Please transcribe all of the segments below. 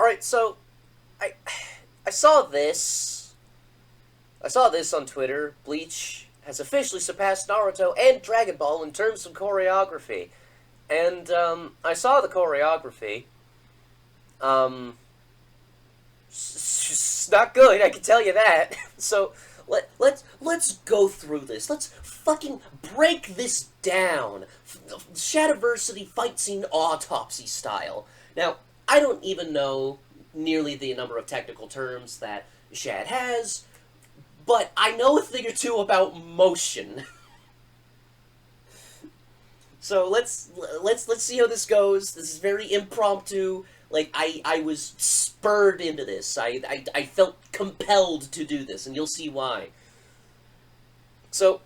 Alright, so, I, I saw this. I saw this on Twitter. Bleach has officially surpassed Naruto and Dragon Ball in terms of choreography. And, I saw the choreography. It's not good, I can tell you that. So, let's go through this. Let's fucking break this down. Shadiversity fight scene autopsy style. Now, I don't even know nearly the number of technical terms that Shad has, but I know a thing or two about motion. So let's see how this goes. This is very impromptu. Like I was spurred into this. I felt compelled to do this, and you'll see why. So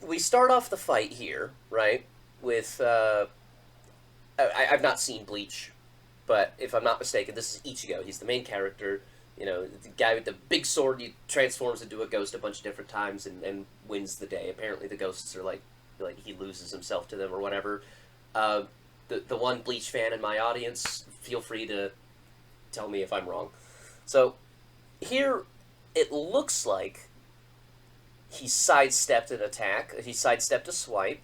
we start off the fight here, right? With I've not seen Bleach, but if I'm not mistaken, this is Ichigo. He's the main character. You know, the guy with the big sword. He transforms into a ghost a bunch of different times and wins the day. Apparently, the ghosts are like he loses himself to them or whatever. The one Bleach fan in my audience, feel free to tell me if I'm wrong. So here it looks like he sidestepped an attack. He sidestepped a swipe,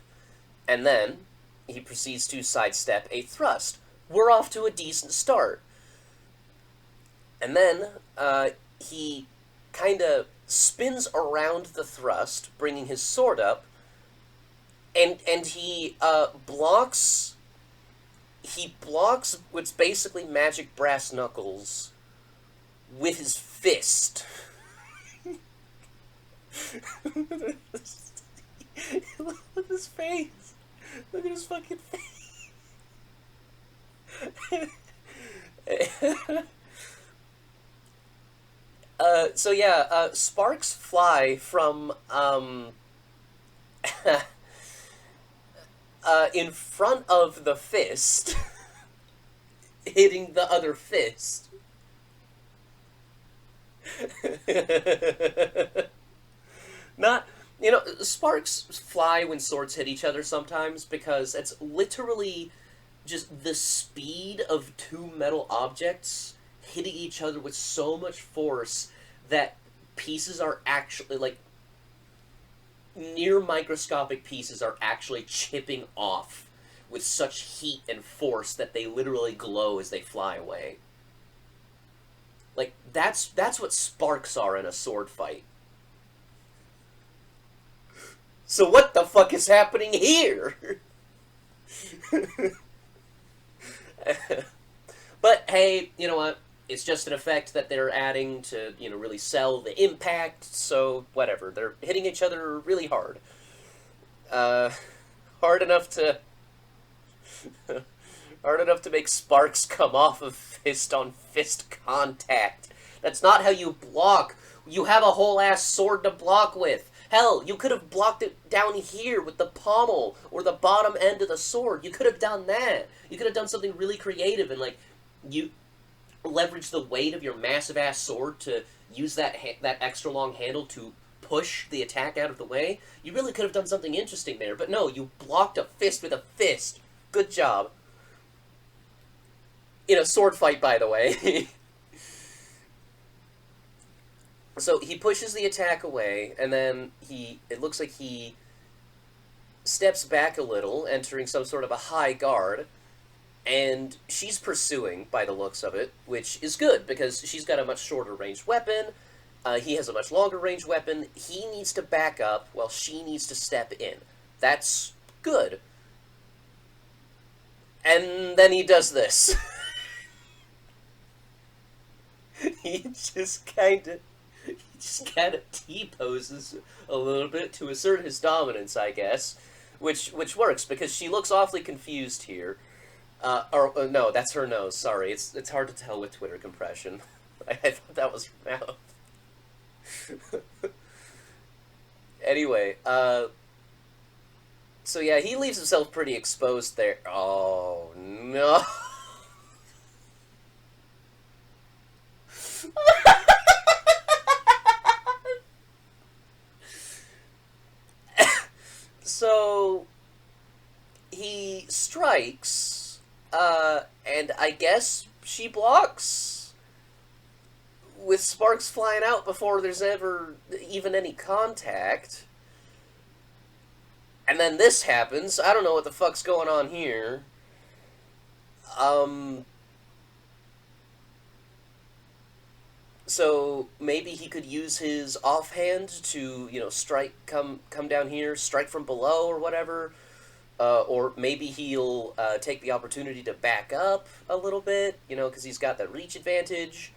and then he proceeds to sidestep a thrust. We're off to a decent start. And then he kind of spins around the thrust, bringing his sword up, and he blocks. He blocks what's basically magic brass knuckles with his fist. Look at his face. Look at his fucking face. So yeah, sparks fly from, in front of the fist, hitting the other fist. Not, sparks fly when swords hit each other sometimes because it's literally just the speed of two metal objects hitting each other with so much force that pieces are actually, like, near microscopic pieces are actually chipping off with such heat and force that they literally glow as they fly away. Like, that's what sparks are in a sword fight. So what the fuck is happening here? But hey, you know what? It's just an effect that they're adding to, really sell the impact, so whatever. They're hitting each other really hard. Hard enough to... hard enough to make sparks come off of fist-on-fist contact. That's not how you block. You have a whole-ass sword to block with. Hell, you could have blocked it down here with the pommel or the bottom end of the sword. You could have done that. You could have done something really creative and, you leverage the weight of your massive-ass sword to use that extra long handle to push the attack out of the way. You really could have done something interesting there, but no, you blocked a fist with a fist. Good job. In a sword fight, by the way. So he pushes the attack away, and then it looks like he steps back a little, entering some sort of a high guard, and she's pursuing, by the looks of it, which is good, because she's got a much shorter range weapon, he has a much longer range weapon, he needs to back up, while she needs to step in. That's good. And then he does this. He just kind of T-poses a little bit to assert his dominance, I guess, which works, because she looks awfully confused here. No, that's her nose, sorry. It's hard to tell with Twitter compression. I thought that was her mouth. Anyway, so yeah, he leaves himself pretty exposed there. Oh, no. So, he strikes, and I guess she blocks. with sparks flying out before there's ever even any contact. And then this happens. I don't know what the fuck's going on here. Um, so maybe he could use his offhand to, strike, come down here, strike from below or whatever. Or maybe he'll take the opportunity to back up a little bit, because he's got the reach advantage.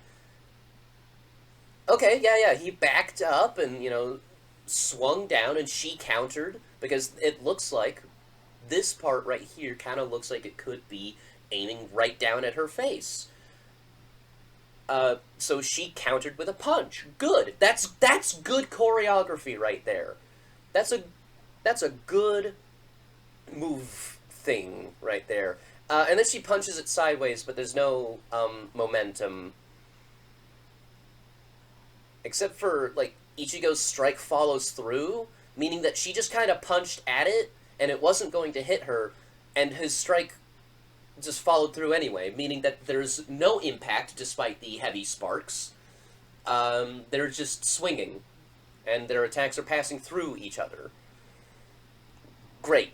Okay, yeah, he backed up and, swung down, and she countered, because it looks like this part right here kind of looks like it could be aiming right down at her face. So she countered with a punch. Good. That's good choreography right there. That's a good move thing right there. And then she punches it sideways, but there's no momentum. Except for, like, Ichigo's strike follows through, meaning that she just kind of punched at it, and it wasn't going to hit her, and his strike just followed through anyway, meaning that there's no impact despite the heavy sparks. They're just swinging, and their attacks are passing through each other. Great.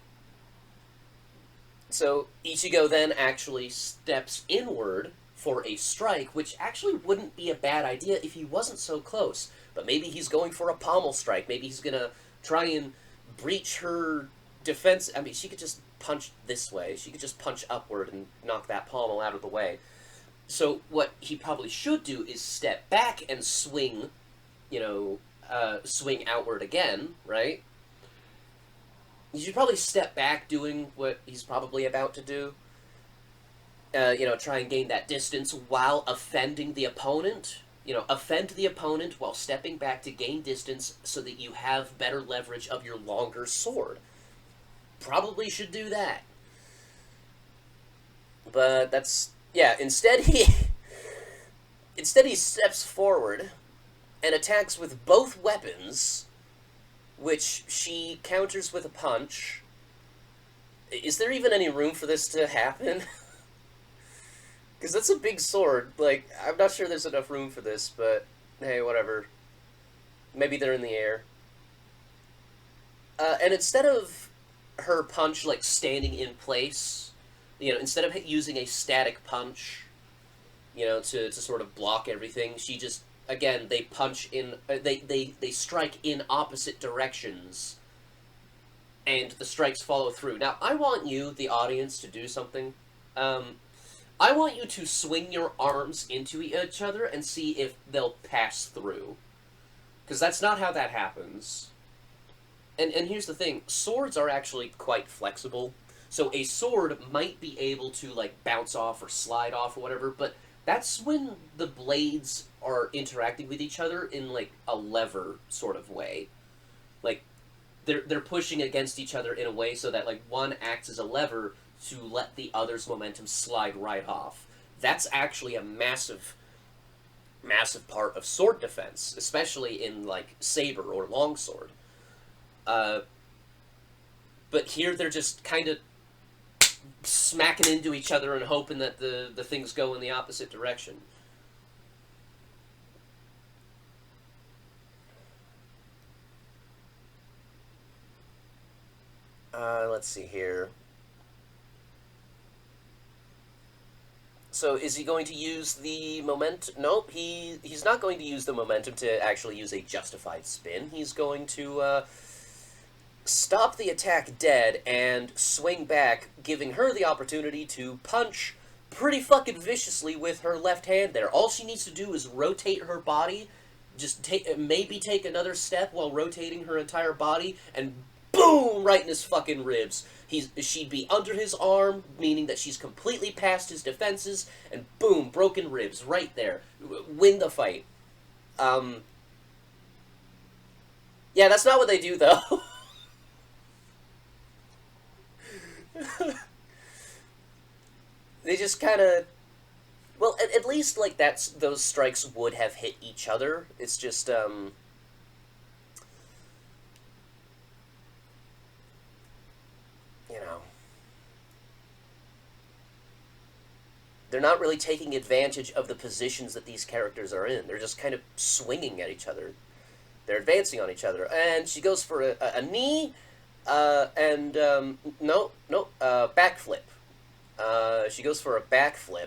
So Ichigo then actually steps inward for a strike, which actually wouldn't be a bad idea if he wasn't so close. But maybe he's going for a pommel strike. Maybe he's gonna try and breach her defense. I mean, she could just punch this way. She could just punch upward and knock that pommel out of the way. So what he probably should do is step back and swing, swing outward again, right? You should probably step back doing what he's probably about to do. Try and gain that distance while offending the opponent. Offend the opponent while stepping back to gain distance so that you have better leverage of your longer sword. Probably should do that. But that's... yeah, instead he steps forward and attacks with both weapons, which she counters with a punch. Is there even any room for this to happen? Because that's a big sword. Like, I'm not sure there's enough room for this, but hey, whatever. Maybe they're in the air. And instead of her punch, like, standing in place, instead of using a static punch, to sort of block everything, she just, again, they punch in, they strike in opposite directions, and the strikes follow through. Now, I want you, the audience, to do something. I want you to swing your arms into each other and see if they'll pass through. Because that's not how that happens. And here's the thing, swords are actually quite flexible. So a sword might be able to, like, bounce off or slide off or whatever, but that's when the blades are interacting with each other in, like, a lever sort of way. Like, they're pushing against each other in a way so that, like, one acts as a lever to let the other's momentum slide right off. That's actually a massive part of sword defense, especially in, like, saber or longsword. But here they're just kind of smacking into each other and hoping that the things go in the opposite direction. Let's see here. So is he going to use the momentum? Nope, he's not going to use the momentum to actually use a justified spin. He's going to stop the attack dead and swing back, giving her the opportunity to punch pretty fucking viciously with her left hand there. All she needs to do is rotate her body, just maybe take another step while rotating her entire body, and boom, right in his fucking ribs. She'd be under his arm, meaning that she's completely past his defenses, and boom, broken ribs right there. Win the fight. Yeah, that's not what they do, though. They just kind of... well, at least, like, those strikes would have hit each other. It's just, they're not really taking advantage of the positions that these characters are in. They're just kind of swinging at each other. They're advancing on each other. And she goes for a knee, backflip. She goes for a backflip.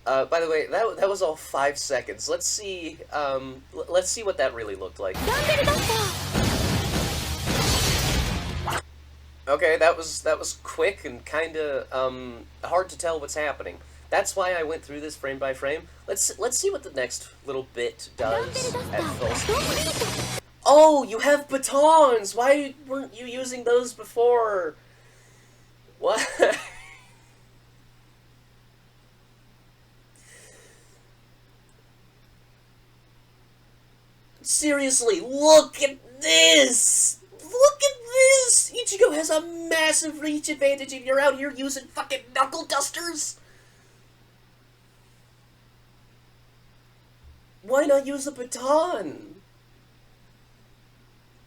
By the way, that was all 5 seconds. Let's see what that really looked like. Okay, that was quick and kind of hard to tell what's happening. That's why I went through this frame by frame. Let's see what the next little bit does at full speed. Oh, you have batons! Why weren't you using those before? What? Seriously, look at this! Look at this! Ichigo has a massive reach advantage and you're out here using fucking knuckle dusters? Why not use the baton?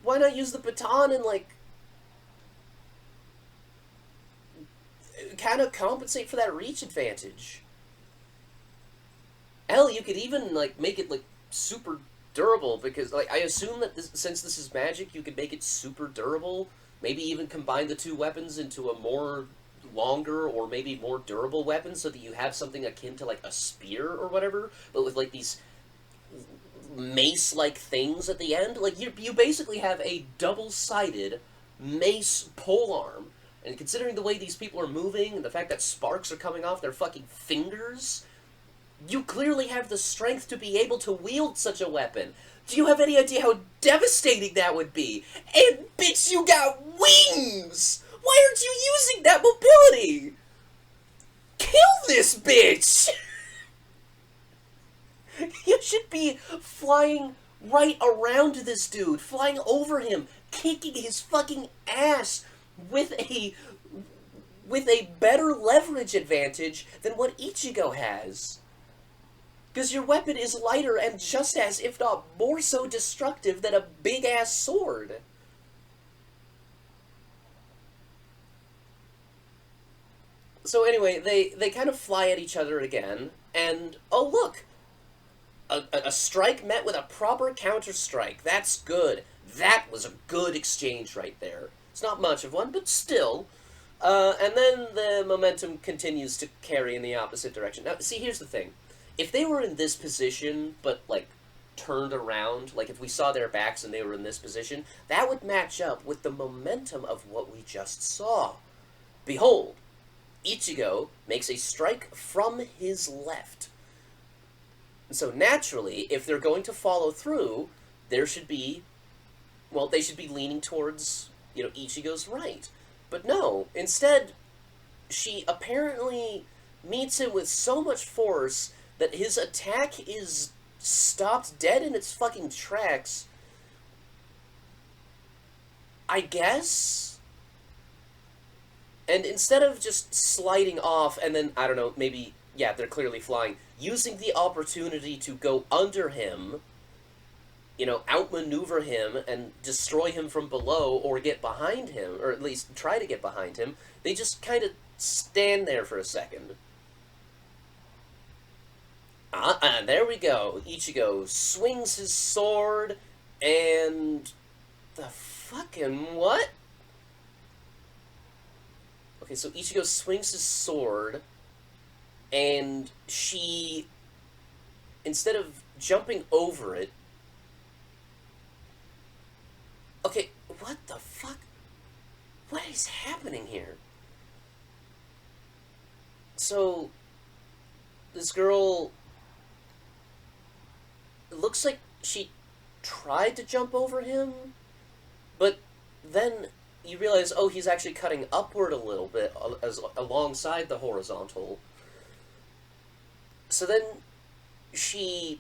Why not use the baton and, like, kind of compensate for that reach advantage? Hell, you could even, like, make it, like, super durable, because, like, I assume that since this is magic, you could make it super durable. Maybe even combine the two weapons into a more longer or maybe more durable weapon so that you have something akin to, like, a spear or whatever, but with, like, these mace-like things at the end. Like, you basically have a double-sided mace polearm. And considering the way these people are moving and the fact that sparks are coming off their fucking fingers, you clearly have the strength to be able to wield such a weapon. Do you have any idea how devastating that would be? And, bitch, you got wings! Why aren't you using that mobility? Kill this bitch! You should be flying right around this dude, flying over him, kicking his fucking ass with a better leverage advantage than what Ichigo has. Because your weapon is lighter and just as, if not more so, destructive than a big-ass sword. So anyway, they kind of fly at each other again, and, oh look! A strike met with a proper counter-strike. That's good. That was a good exchange right there. It's not much of one, but still. And then the momentum continues to carry in the opposite direction. Now, see, here's the thing. If they were in this position, but, like, turned around, like if we saw their backs and they were in this position, that would match up with the momentum of what we just saw. Behold, Ichigo makes a strike from his left. So naturally, if they're going to follow through, there should be, well, they should be leaning towards, you know, Ichigo's right. But no, instead, she apparently meets him with so much force that his attack is stopped dead in its fucking tracks. I guess? And instead of just sliding off and then, I don't know, maybe, yeah, they're clearly flying, using the opportunity to go under him, you know, outmaneuver him and destroy him from below or get behind him, or at least try to get behind him, they just kind of stand there for a second. There we go. Ichigo swings his sword, and the fucking what? Okay, so Ichigo swings his sword, and she, instead of jumping over it, okay, what the fuck? What is happening here? So, this girl, it looks like she tried to jump over him, but then you realize, oh, he's actually cutting upward a little bit as alongside the horizontal. So then she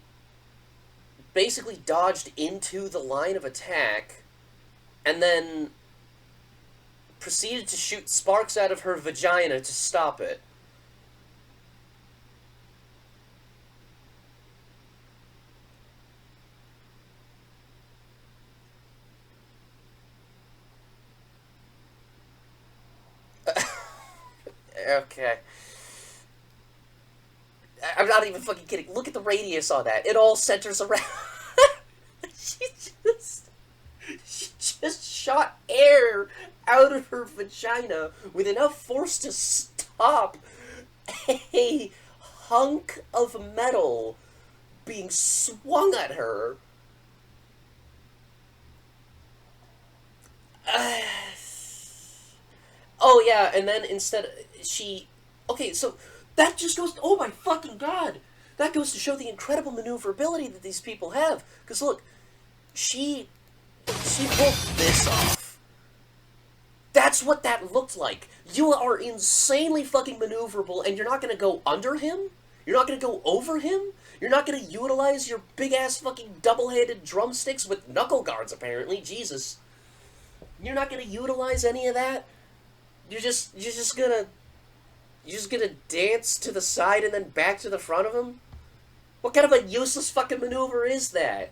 basically dodged into the line of attack and then proceeded to shoot sparks out of her vagina to stop it. Okay. I'm not even fucking kidding. Look at the radius on that. It all centers around. she just she just shot air out of her vagina with enough force to stop a hunk of metal being swung at her. Uh, oh yeah, and then instead she, okay, so that just goes. Oh my fucking god, that goes to show the incredible maneuverability that these people have. Because look, she she pulled this off. That's what that looked like. You are insanely fucking maneuverable, and you're not gonna go under him. You're not gonna go over him. You're not gonna utilize your big ass fucking double-handed drumsticks with knuckle guards. Apparently, Jesus. You're not gonna utilize any of that. You're just gonna dance to the side and then back to the front of him. What kind of a useless fucking maneuver is that?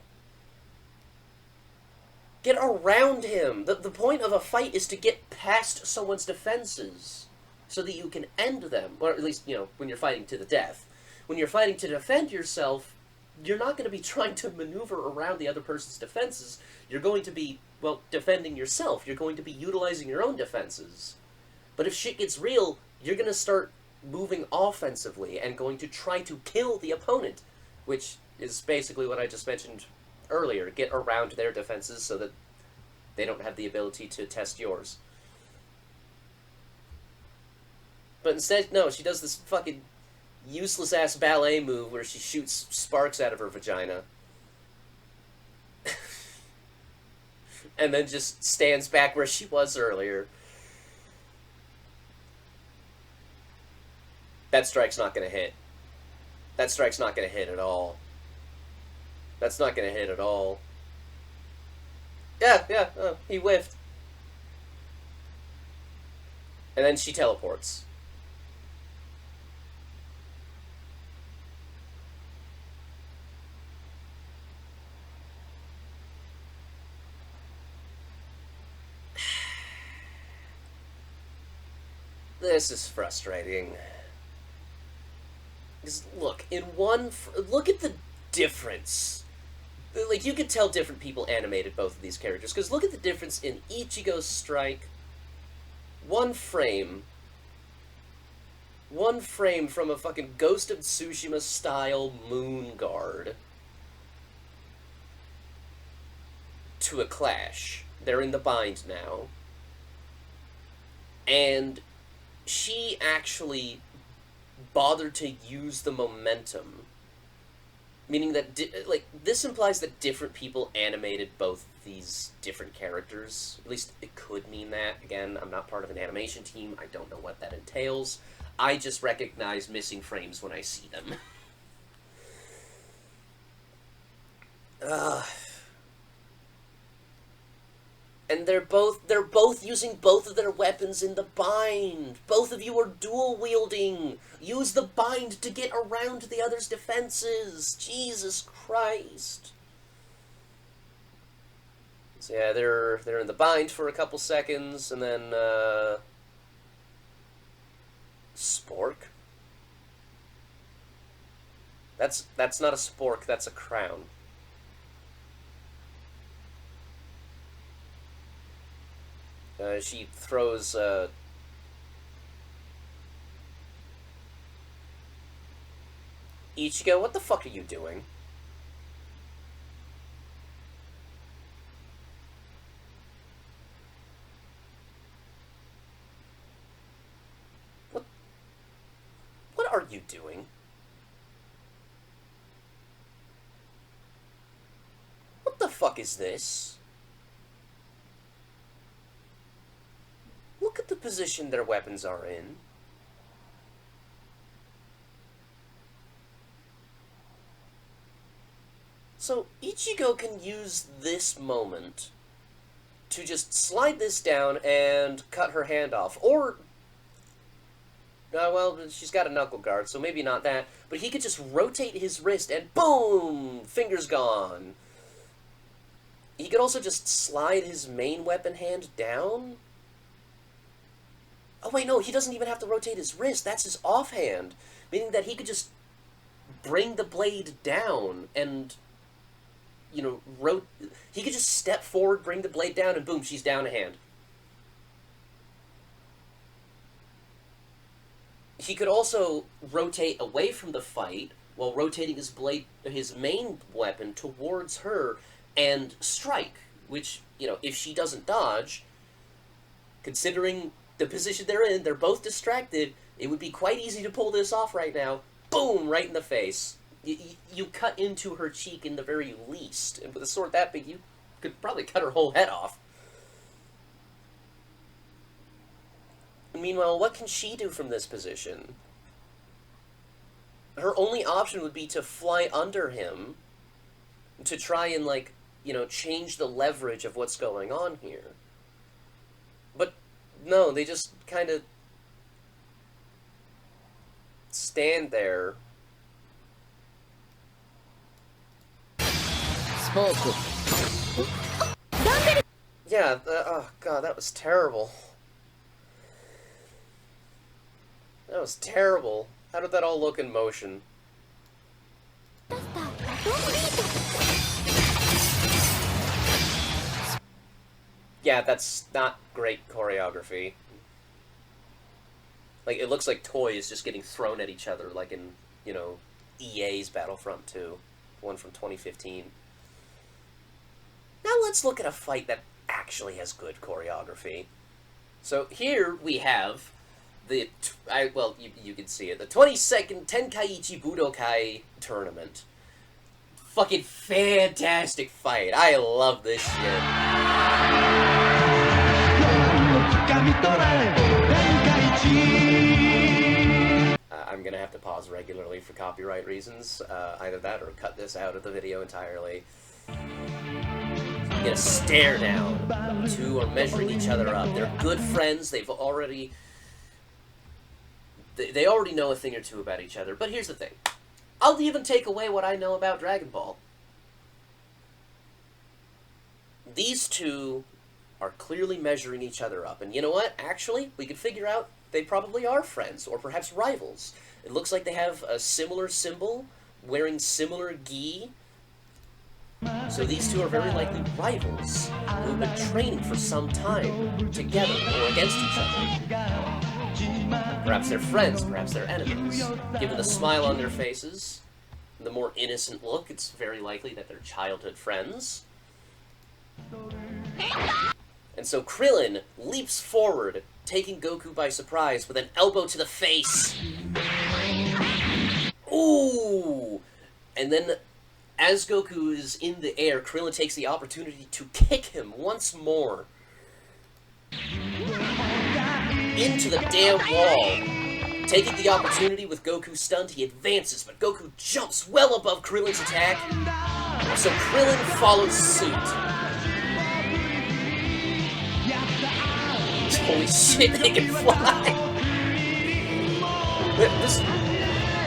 Get around him. The point of a fight is to get past someone's defenses so that you can end them. Or at least, when you're fighting to the death. When you're fighting to defend yourself, you're not going to be trying to maneuver around the other person's defenses. You're going to be, well, defending yourself. You're going to be utilizing your own defenses. But if shit gets real, you're going to start moving offensively and going to try to kill the opponent, which is basically what I just mentioned earlier. Get around their defenses so that they don't have the ability to test yours. But instead, no, she does this fucking useless-ass ballet move where she shoots sparks out of her vagina. And then just stands back where she was earlier. That strike's not gonna hit. That strike's not gonna hit at all. That's not gonna hit at all. Yeah, oh, he whiffed. And then she teleports. This is frustrating. Because look, look at the difference. Like, you could tell different people animated both of these characters, because look at the difference in Ichigo's strike. One frame from a fucking Ghost of Tsushima style moon guard to a clash. They're in the bind now. And she actually bothered to use the momentum. Meaning that, this implies that different people animated both these different characters. At least it could mean that. Again, I'm not part of an animation team. I don't know what that entails. I just recognize missing frames when I see them. And they're both using both of their weapons in the bind. Both of you are dual wielding. Use the bind to get around the other's defenses. Jesus Christ. So yeah, they're in the bind for a couple seconds, and then spork. That's not a spork. That's a crown. She throws, Ichigo, what the fuck are you doing? What are you doing? What the fuck is this? Look at the position their weapons are in. So, Ichigo can use this moment to just slide this down and cut her hand off. Or, well, she's got a knuckle guard, so maybe not that. But he could just rotate his wrist and boom! Finger's gone. He could also just slide his main weapon hand down. Oh, wait, no, he doesn't even have to rotate his wrist. That's his offhand. Meaning that he could just bring the blade down and, you know, he could just step forward, bring the blade down, and boom, she's down a hand. He could also rotate away from the fight while rotating his blade, his main weapon, towards her and strike, which, you know, if she doesn't dodge, considering the position they're in, they're both distracted, it would be quite easy to pull this off right now. Boom! Right in the face. You cut into her cheek in the very least, and with a sword that big, you could probably cut her whole head off. Meanwhile, what can she do from this position? Her only option would be to fly under him to try and, like, you know, change the leverage of what's going on here. But, no, they just kind of stand there. Yeah, oh god, that was terrible. That was terrible. How did that all look in motion? Yeah, that's not great choreography. Like, it looks like toys just getting thrown at each other, like in, you know, EA's Battlefront 2, one from 2015. Now let's look at a fight that actually has good choreography. So here we have the, well, you can see it, the 22nd Tenkaichi Budokai Tournament. Fucking fantastic fight. I love this shit. I'm gonna have to pause regularly for copyright reasons. Either that or cut this out of the video entirely. Get a stare down. The two are measuring each other up. They're good friends. They've already... They already know a thing or two about each other. But here's the thing. I'll even take away what I know about Dragon Ball. These two are clearly measuring each other up. And you know what? Actually, we could figure out they probably are friends, or perhaps rivals. It looks like they have a similar symbol, wearing similar gi. So these two are very likely rivals, who have been training for some time, together or against each other. Perhaps they're friends, perhaps they're enemies. Given the smile on their faces, the more innocent look, it's very likely that they're childhood friends. And so Krillin leaps forward, taking Goku by surprise with an elbow to the face. Ooh! And then, as Goku is in the air, Krillin takes the opportunity to kick him once more into the damn wall. Taking the opportunity with Goku stunned, he advances, but Goku jumps well above Krillin's attack, so Krillin follows suit. Holy shit, they can fly!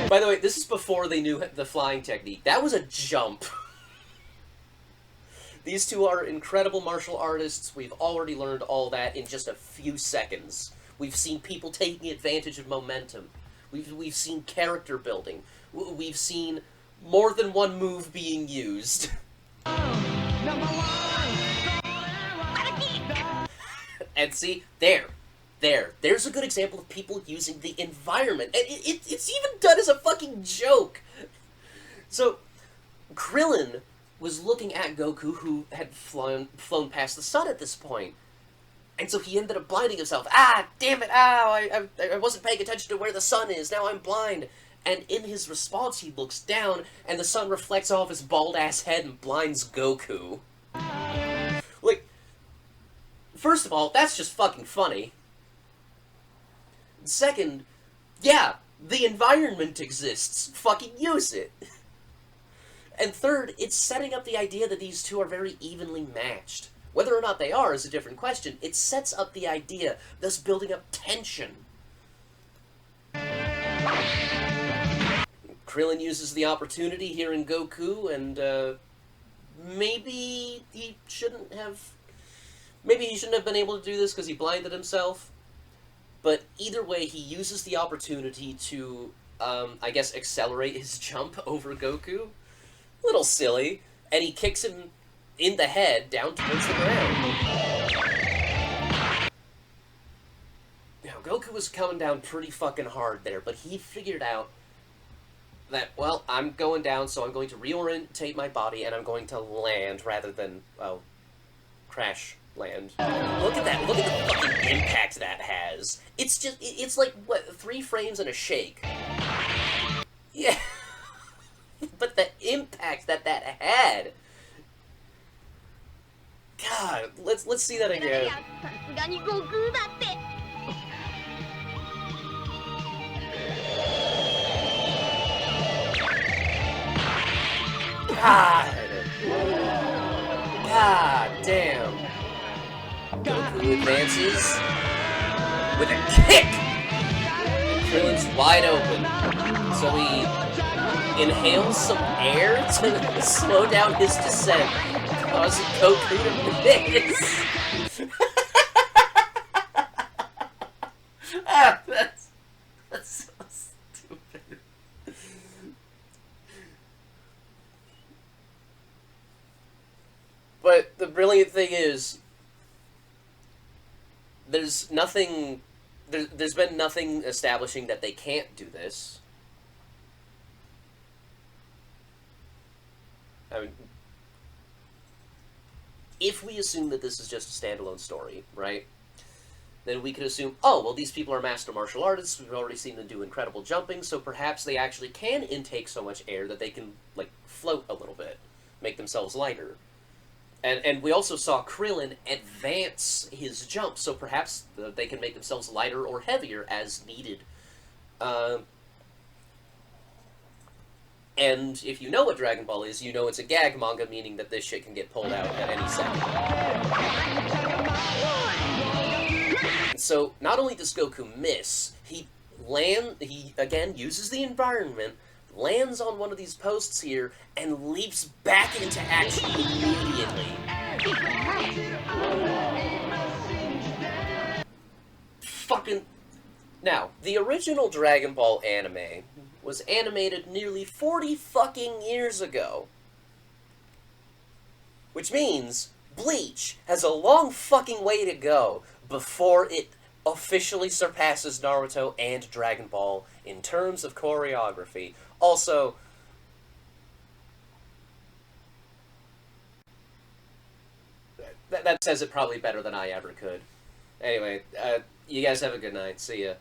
By the way, this is before they knew the flying technique. That was a jump. These two are incredible martial artists. We've already learned all that in just a few seconds. We've seen people taking advantage of momentum. We've seen character building. We've seen more than one move being used. And see, there's a good example of people using the environment. And it's even done as a fucking joke. So, Krillin was looking at Goku, who had flown past the sun at this point. And so he ended up blinding himself. Ah, damn it, ow, I wasn't paying attention to where the sun is, now I'm blind. And in his response, he looks down, and the sun reflects off his bald-ass head and blinds Goku. Like, first of all, that's just fucking funny. Second, yeah, the environment exists. Fucking use it. And third, it's setting up the idea that these two are very evenly matched. Whether or not they are is a different question. It sets up the idea, thus building up tension. Krillin uses the opportunity here in Goku, and maybe he shouldn't have been able to do this because he blinded himself. But either way, he uses the opportunity to I guess, accelerate his jump over Goku. A little silly. And he kicks him in the head down towards the ground. Now, Goku was coming down pretty fucking hard there, but he figured out that, well, I'm going down, so I'm going to reorientate my body, and I'm going to land rather than, well, crash land. Look at that. Look at the fucking impact that has. It's just, it's like, what, 3 frames and a shake? Yeah. But the impact that had. God, let's see that again. God. God damn. Goku advances with a kick! And Krillin's wide open. So he inhales some air to slow down his descent, causing Goku to miss. That's so stupid. But the brilliant thing is, there's been nothing establishing that they can't do this. I mean, if we assume that this is just a standalone story, right, then we could assume, oh, well, these people are master martial artists, we've already seen them do incredible jumping, so perhaps they actually can intake so much air that they can, like, float a little bit, make themselves lighter. And we also saw Krillin advance his jump, so perhaps they can make themselves lighter or heavier as needed. And if you know what Dragon Ball is, you know it's a gag manga, meaning that this shit can get pulled out at any second. So, not only does Goku miss, he again uses the environment, lands on one of these posts here, and leaps back into action immediately. Fucking... Now, the original Dragon Ball anime was animated nearly 40 fucking years ago. Which means Bleach has a long fucking way to go before it officially surpasses Naruto and Dragon Ball in terms of choreography. Also, that says it probably better than I ever could. Anyway, you guys have a good night. See ya.